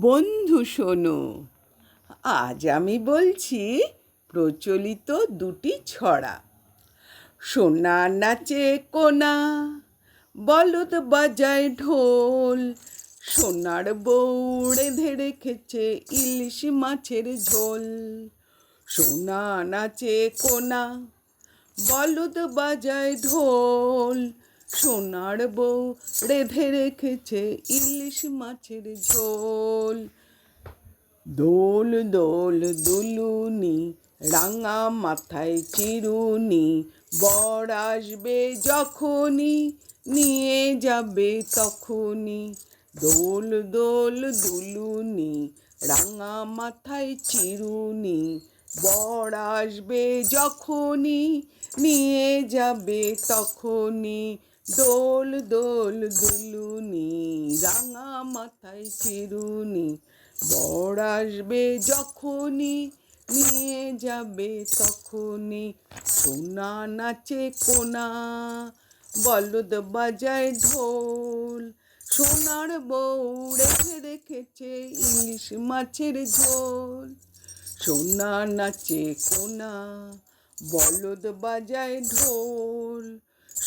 বন্ধু শোনো, আজ আমি বলছি প্রচলিত দুটি ছড়া। সোনা নাচে কোনা, বলদ বাজায় ঢোল, সোনার বউ রেঁধে রেখেছে ইলিশ মাছের ঝোল। সোনা নাচে কোনা, বলদ বাজায় ঢোল, সোনার বউ রেঁধে রেখেছে ইলিশ মাছের ঝোল। দোল দোল দুলুনি, রাঙা মাথায় চিরুনি, বর আসবে যখনই নিয়ে যাবে তখনই। দোল দোল দুলুনি, রাঙা মাথায় চিরুনি, বর আসবে যখনই নিয়ে যাবে তখনই। দোল দোল দুলুনি, রাঙা মাথায় চিরুনি, বর আসবে যখনই নিয়ে যাবে তখনই। সোনা নাচে কোনা, বলদ বাজায় ঢোল, সোনার বউ রেখে রেখেছে ইলিশ মাছের ঝোল। সোনা নাচে কোনা, বলদ বাজায় ঢোল,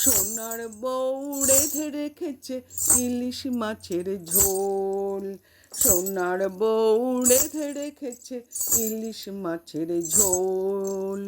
সোনার বউ রেঁধে রেখেছে ইলিশ মাছের ঝোল। সোনার বউ রেঁধে রেখেছে ইলিশ মাছের ঝোল।